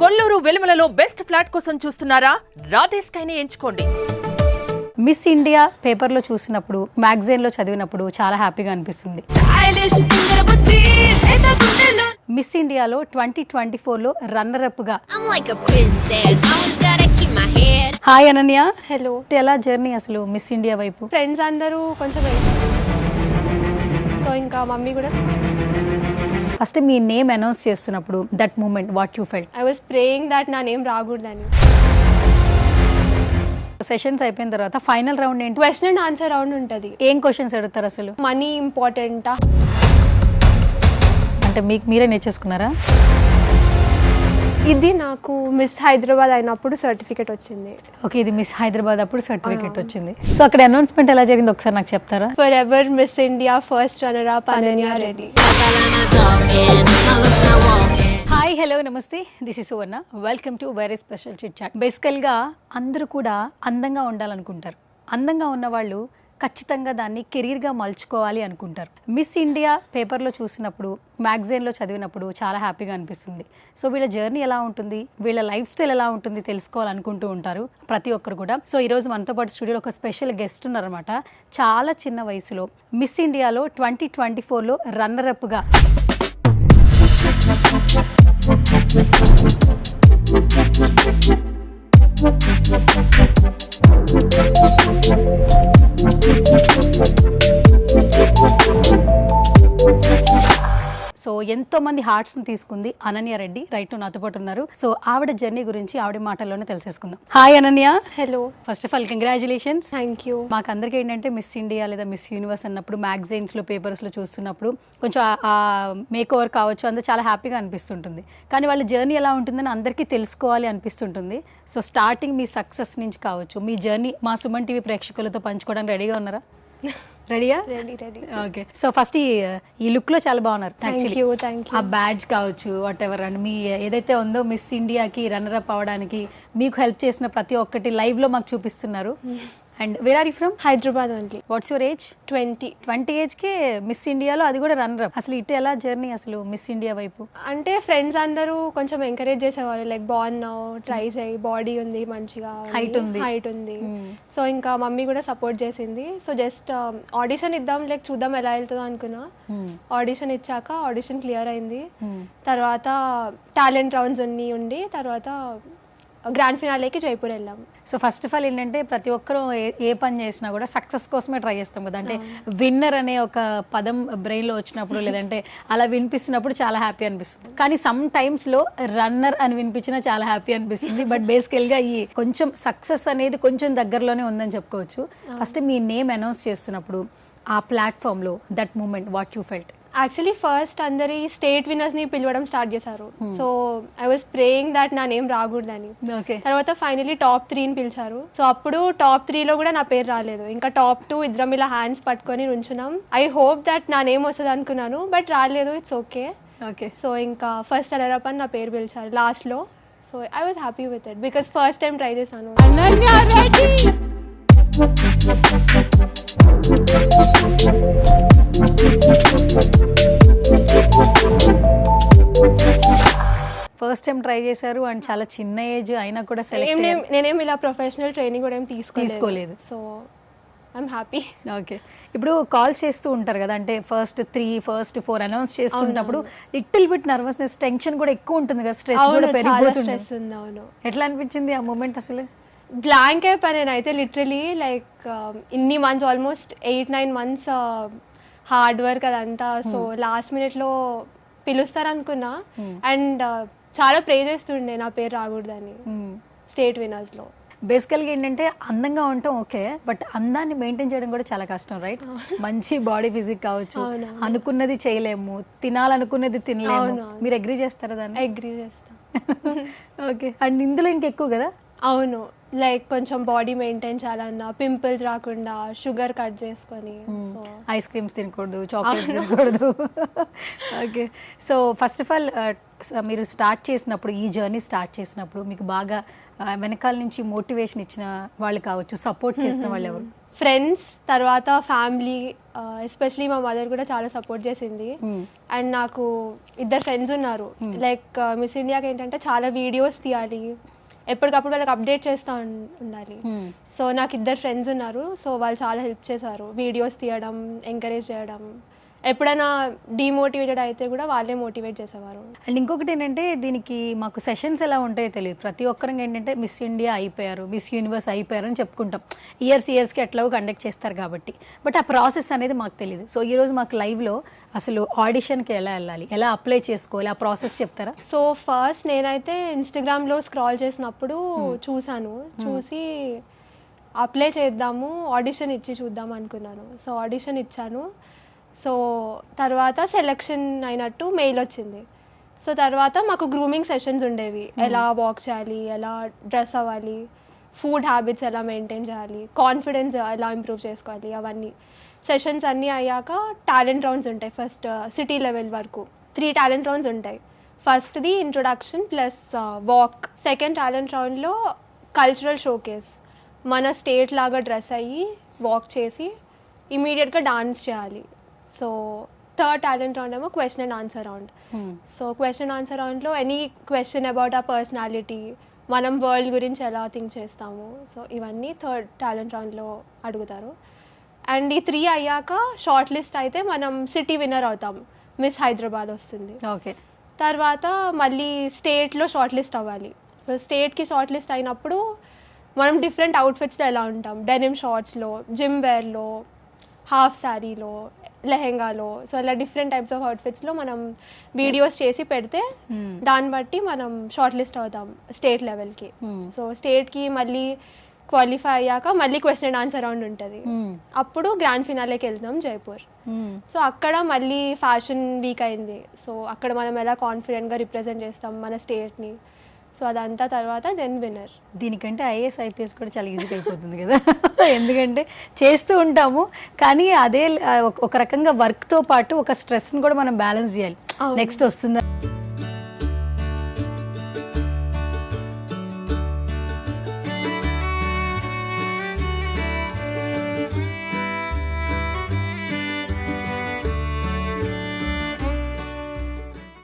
Kolluru వెలుమలలో best flat కోసం చూస్తున్నారా? రాధే స్కైని ఎంచుకోండి. మిస్ ఇండియా పేపర్లో చూసినప్పుడు, మ్యాగజైన్లో చదివినప్పుడు చాలా హ్యాపీగా అనిపిస్తుంది. మిస్ ఇండియాలో 2024లో రన్నరప్గా హాయ్ అనన్య. హలో. ఎలా జర్నీ అసలు మిస్ ఇండియా వైపు? ఫ్రెండ్స్ అందరూ కొంచెం సో ఇంకా మమ్మీ కూడా. ఫస్ట్ మీ నేమ్ అనౌన్స్ చేస్తున్నప్పుడు that moment what you felt? I was praying that నా నేమ్ రాకూడదని. సెషన్స్ అయిపోయిన తర్వాత ఫైనల్ రౌండ్ ఏంటి? క్వశ్చన్ అండ్ ఆన్సర్ రౌండ్ ఉంటుంది. ఏం క్వశ్చన్స్ అడుగుతారు అసలు? మనీ ఇంపార్టెంటా అంటే మీకు మీరే నేర్చేసుకున్నారా? ఇది నాకు మిస్ హైదరాబాద్ అయినప్పుడు సర్టిఫికేట్ వచ్చింది. ఓకే, ఇది మిస్ హైదరాబాద్ అప్పుడు సర్టిఫికేట్ వచ్చింది. సో అక్కడ అనౌన్స్మెంట్ ఎలా జరిగింది ఒకసారి నాకు చెప్తారా? For ever Miss India first runner up Ananya Reddy. Hi, hello, నమస్తే. This is Suvarna. Welcome to very special chit chat. బేసికల్గా అందరూ కూడా అందంగా ఉండాలనుకుంటారు. అందంగా ఉన్న వాళ్ళు ఖచ్చితంగా దాన్ని కెరీర్గా మలుచుకోవాలి అనుకుంటారు. మిస్ ఇండియా పేపర్లో చూసినప్పుడు, మ్యాగజైన్లో చదివినప్పుడు చాలా హ్యాపీగా అనిపిస్తుంది. సో వీళ్ళ జర్నీ ఎలా ఉంటుంది, వీళ్ళ లైఫ్ స్టైల్ ఎలా ఉంటుంది తెలుసుకోవాలనుకుంటూ ఉంటారు ప్రతి ఒక్కరు కూడా. సో ఈరోజు మనతో పాటు స్టూడియోలో ఒక స్పెషల్ గెస్ట్ ఉన్నారనమాట. చాలా చిన్న వయసులో మిస్ ఇండియాలో 2024లో రన్నరప్గా సో ఎంతో మంది హార్ట్స్ని తీసుకుంది అనన్య రెడ్డి. రైట్, నాతో పాటు ఉన్నారు. సో ఆవిడ జర్నీ గురించి ఆవిడ మాటల్లోనే తెలిసేసుకుందాం. Hi Ananya. Hello. First of all congratulations. Thank you. మాకు అందరికీ ఏంటంటే మిస్ ఇండియా లేదా మిస్ యూనివర్స్ అన్నప్పుడు మ్యాగజైన్స్లో, పేపర్స్లో చూస్తున్నప్పుడు కొంచెం ఆ మేక్ ఓవర్ కావచ్చు, అందరూ చాలా హ్యాపీగా అనిపిస్తుంటుంది. కానీ వాళ్ళ జర్నీ ఎలా ఉంటుందని అందరికీ తెలుసుకోవాలి అనిపిస్తుంటుంది. సో స్టార్టింగ్ మీ సక్సెస్ నుంచి కావచ్చు, మీ జర్నీ మా సుమన్ టీవీ ప్రేక్షకులతో పంచుకోవడానికి రెడీగా ఉన్నారా? రెడీయా? రెడీ. ఓకే. సో ఫస్ట్ ఈ లుక్ లో చాలా బాగున్నారు. Thank you. ఆ బ్యాడ్జ్ కావచ్చు, వాట్ ఎవర్, అండ్ మీ ఏదైతే ఉందో మిస్ ఇండియాకి రన్నర్ అప్ అవ్వడానికి మీకు హెల్ప్ చేసిన ప్రతి ఒక్కటి లైవ్ లో మాకు చూపిస్తున్నారు. And where are you from? Hyderabad only. What's your age? 20 ఏజ్కే మిస్ ఇండియాలో, అది కూడా రన్నర్ అప్. అసలు ఇటు ఎలా జర్నీ అసలు మిస్ ఇండియా వైపు? అంటే ఫ్రెండ్స్ అందరూ కొంచెం ఎంకరేజ్ చేసేవాళ్ళు, లైక్ బాగున్నావు, ట్రై చేయి, బాడీ ఉంది, మంచిగా హైట్ ఉంది. సో ఇంకా మమ్మీ కూడా సపోర్ట్ చేసింది. సో జస్ట్ ఆడిషన్ ఇద్దాం, లైక్ చూద్దాం ఎలా వెళ్తుందో అనుకున్నా. ఆడిషన్ ఇచ్చాక ఆడిషన్ క్లియర్ అయింది. తర్వాత టాలెంట్ రౌండ్స్ ఉండి తర్వాత గ్రాండ్ ఫినాలేకి జైపూర్ వెళ్ళాం. సో ఫస్ట్ ఆఫ్ ఆల్ ఏంటంటే ప్రతి ఒక్కరూ ఏ పని చేసినా కూడా సక్సెస్ కోసమే ట్రై చేస్తాం కదా. అంటే విన్నర్ అనే ఒక పదం బ్రెయిన్లో వచ్చినప్పుడు, లేదంటే అలా వినిపిస్తున్నప్పుడు చాలా హ్యాపీ అనిపిస్తుంది. కానీ సమ్ టైమ్స్లో రన్నర్ అని వినిపించినా చాలా హ్యాపీ అనిపిస్తుంది. బట్ బేసికల్గా ఈ కొంచెం సక్సెస్ అనేది కొంచెం దగ్గరలోనే ఉందని చెప్పుకోవచ్చు. ఫస్ట్ మీ నేమ్ అనౌన్స్ చేస్తున్నప్పుడు ఆ ప్లాట్ఫామ్లో that moment what you felt? Actually first అందరి స్టేట్ విన్నర్స్ని పిలవడం స్టార్ట్ చేశారు. So I was praying that నా నేమ్ రాకూడదని. తర్వాత ఫైనలీ టాప్ 3ని పిలిచారు. సో అప్పుడు టాప్ 3లో కూడా నా పేరు రాలేదు. ఇంకా టాప్ 2 ఇద్దరం ఇలా హ్యాండ్స్ పట్టుకొని నుంచున్నాం. ఐ హోప్ దట్ నా నేమ్ వస్తుంది అనుకున్నాను, బట్ రాలేదు. It's okay. సో ఇంకా ఫస్ట్ రన్నర్ అని నా పేరు పిలిచారు లాస్ట్లో. So I was happy with it because first time try చేశాను. ఫస్ట్ టైం ట్రై చేశారు అండ్ చాలా చిన్న ఏజ్ అయినా కూడా నేనేం ఇలా ప్రొఫెషనల్ ట్రైనింగ్ కూడా ఏం తీసుకోలేదు. So I'm happy. ఓకే. ఇప్పుడు కాల్ చేస్తూ ఉంటారు కదా, అంటే ఫస్ట్ 3, ఫస్ట్ 4 అనౌన్స్ చేస్తున్నప్పుడు లిటిల్ బిట్ నర్వస్నెస్, టెన్షన్ కూడా ఎక్కువ ఉంటుంది కదా, స్ట్రెస్ కూడా పెరిగిపోతుంది. అవును. ఎట్లా అనిపించింది ఆ మూమెంట్? అసలు బ్లాంక్ అయిపోయి నేనైతే లిటరలీ, లైక్ ఇన్ని months, almost 8-9 months hard work అదంతా. సో లాస్ట్ మినిట్లో పిలుస్తారనుకున్నా. అండ్ చాలా ప్రే చేస్తుండే నా పేరు రాకూడదని స్టేట్ విన్నర్స్లో. బేసికల్గా ఏంటంటే అందంగా ఉంటాం ఓకే, బట్ అందాన్ని మెయింటైన్ చేయడం కూడా చాలా కష్టం, రైట్? మంచి బాడీ ఫిజిక్ కావచ్చు, అనుకున్నది చేయలేము, తినాలనుకున్నది తినలేము. మీరు అగ్రీ చేస్తారా దాన్ని? అగ్రీ చేస్తా. ఓకే. అండ్ ఇందులో ఇంకెక్కువ కదా. అవును, లైక్ కొంచెం బాడీ మెయింటైన్ చేయాలన్నా, పింపుల్స్ రాకుండా షుగర్ కట్ చేసుకొని, సో ఐస్ క్రీమ్స్ తినకూడదు, చాక్లెట్స్ తినకూడదు. Okay. So first of all మీరు స్టార్ట్ చేసినప్పుడు, ఈ జర్నీ స్టార్ట్ చేసినప్పుడు మీకు బాగా వెనకాల నుంచి మోటివేషన్ ఇచ్చిన వాళ్ళు కావచ్చు, సపోర్ట్ చేసిన వాళ్ళు ఎవరు? ఫ్రెండ్స్, తర్వాత ఫ్యామిలీ, ఎస్పెషలీ మా మదర్ కూడా చాలా సపోర్ట్ చేసింది. అండ్ నాకు 2 ఫ్రెండ్స్ ఉన్నారు. లైక్ మిస్ ఇండియాకి ఏంటంటే చాలా వీడియోస్ తీయాలి, ఎప్పటికప్పుడు వాళ్ళకి అప్డేట్ చేస్తూ ఉండాలి. సో నాకు 2 ఫ్రెండ్స్ ఉన్నారు. సో వాళ్ళు చాలా హెల్ప్ చేశారు, వీడియోస్ తీయడం, ఎంకరేజ్ చేయడం. ఎప్పుడైనా డిమోటివేటెడ్ అయితే కూడా వాళ్ళే మోటివేట్ చేసేవారు. అండ్ ఇంకొకటి ఏంటంటే దీనికి మాకు సెషన్స్ ఎలా ఉంటాయో తెలియదు. ప్రతి ఒక్కరికి ఏంటంటే మిస్ ఇండియా అయిపోయారు, మిస్ యూనివర్స్ అయిపోయారు అని చెప్పుకుంటాం. ఇయర్స్కి ఎట్లాగో కండక్ట్ చేస్తారు కాబట్టి. బట్ ఆ ప్రాసెస్ అనేది మాకు తెలియదు. సో ఈరోజు మాకు లైవ్లో అసలు ఆడిషన్కి ఎలా వెళ్ళాలి, ఎలా అప్లై చేసుకోవాలి, ఆ ప్రాసెస్ చెప్తారా? సో ఫస్ట్ నేనైతే ఇన్స్టాగ్రామ్లో స్క్రాల్ చేసినప్పుడు చూసి అప్లై చేద్దాము, ఆడిషన్ ఇచ్చి చూద్దాం అనుకున్నాను. సో ఆడిషన్ ఇచ్చాను. సో తర్వాత సెలెక్షన్ అయినట్టు మెయిల్ వచ్చింది. సో తర్వాత మాకు గ్రూమింగ్ సెషన్స్ ఉండేవి, ఎలా వాక్ చేయాలి, ఎలా డ్రెస్ అవ్వాలి, ఫుడ్ హ్యాబిట్స్ ఎలా మెయింటైన్ చేయాలి, కాన్ఫిడెన్స్ ఎలా ఇంప్రూవ్ చేసుకోవాలి, అవన్నీ సెషన్స్ అన్నీ అయ్యాక టాలెంట్ రౌండ్స్ ఉంటాయి. ఫస్ట్ సిటీ లెవెల్ వరకు 3 టాలెంట్ రౌండ్స్ ఉంటాయి. ఫస్ట్ది introduction plus walk. Second talent రౌండ్లో కల్చరల్ షోకేస్, మన స్టేట్ లాగా డ్రెస్ అయ్యి వాక్ చేసి ఇమీడియట్గా డాన్స్ చేయాలి. సో థర్డ్ టాలెంట్ రౌండ్ ఏమో question and answer round. So question and answer రౌండ్లో ఎనీ క్వశ్చన్ అబౌట్ ఆ పర్సనాలిటీ, మనం వరల్డ్ గురించి ఎలా థింక్ చేస్తాము, సో ఇవన్నీ థర్డ్ టాలెంట్ రౌండ్లో అడుగుతారు. అండ్ ఈ 3 అయ్యాక షార్ట్ లిస్ట్ అయితే మనం సిటీ విన్నర్ అవుతాం, మిస్ హైదరాబాద్ వస్తుంది. ఓకే. తర్వాత మళ్ళీ స్టేట్లో షార్ట్ లిస్ట్ అవ్వాలి. సో స్టేట్కి షార్ట్ లిస్ట్ అయినప్పుడు మనం డిఫరెంట్ అవుట్ఫిట్స్లో ఎలా ఉంటాం, డెనిమ్ షార్ట్స్లో, జిమ్ వేర్లో, హాఫ్ శారీలో, లెహెంగాలో, సో అలా డిఫరెంట్ టైప్స్ ఆఫ్ అవుట్ఫిట్స్లో మనం వీడియోస్ చేసి పెడితే దాన్ని బట్టి మనం షార్ట్ లిస్ట్ అవుతాం స్టేట్ లెవెల్కి. సో స్టేట్కి మళ్ళీ క్వాలిఫై అయ్యాక మళ్ళీ క్వశ్చన్ అండ్ ఆన్సర్ రౌండ్ ఉంటుంది. అప్పుడు గ్రాండ్ ఫినాలేకి వెళ్తాం జైపూర్. సో అక్కడ మళ్ళీ ఫ్యాషన్ వీక్ అయింది. సో అక్కడ మనం ఎలా కాన్ఫిడెంట్గా రిప్రజెంట్ చేస్తాం మన స్టేట్ని, సో అదంతా తర్వాత దెన్ విన్నర్. దీనికంటే ఐఏఎస్ ఐపీఎస్ కూడా చాలా ఈజీగా అయిపోతుంది కదా, ఎందుకంటే చేస్తూ ఉంటాము కానీ అదే ఒక రకంగా వర్క్తో పాటు ఒక స్ట్రెస్ని కూడా మనం బ్యాలెన్స్ చేయాలి. నెక్స్ట్ వస్తుందా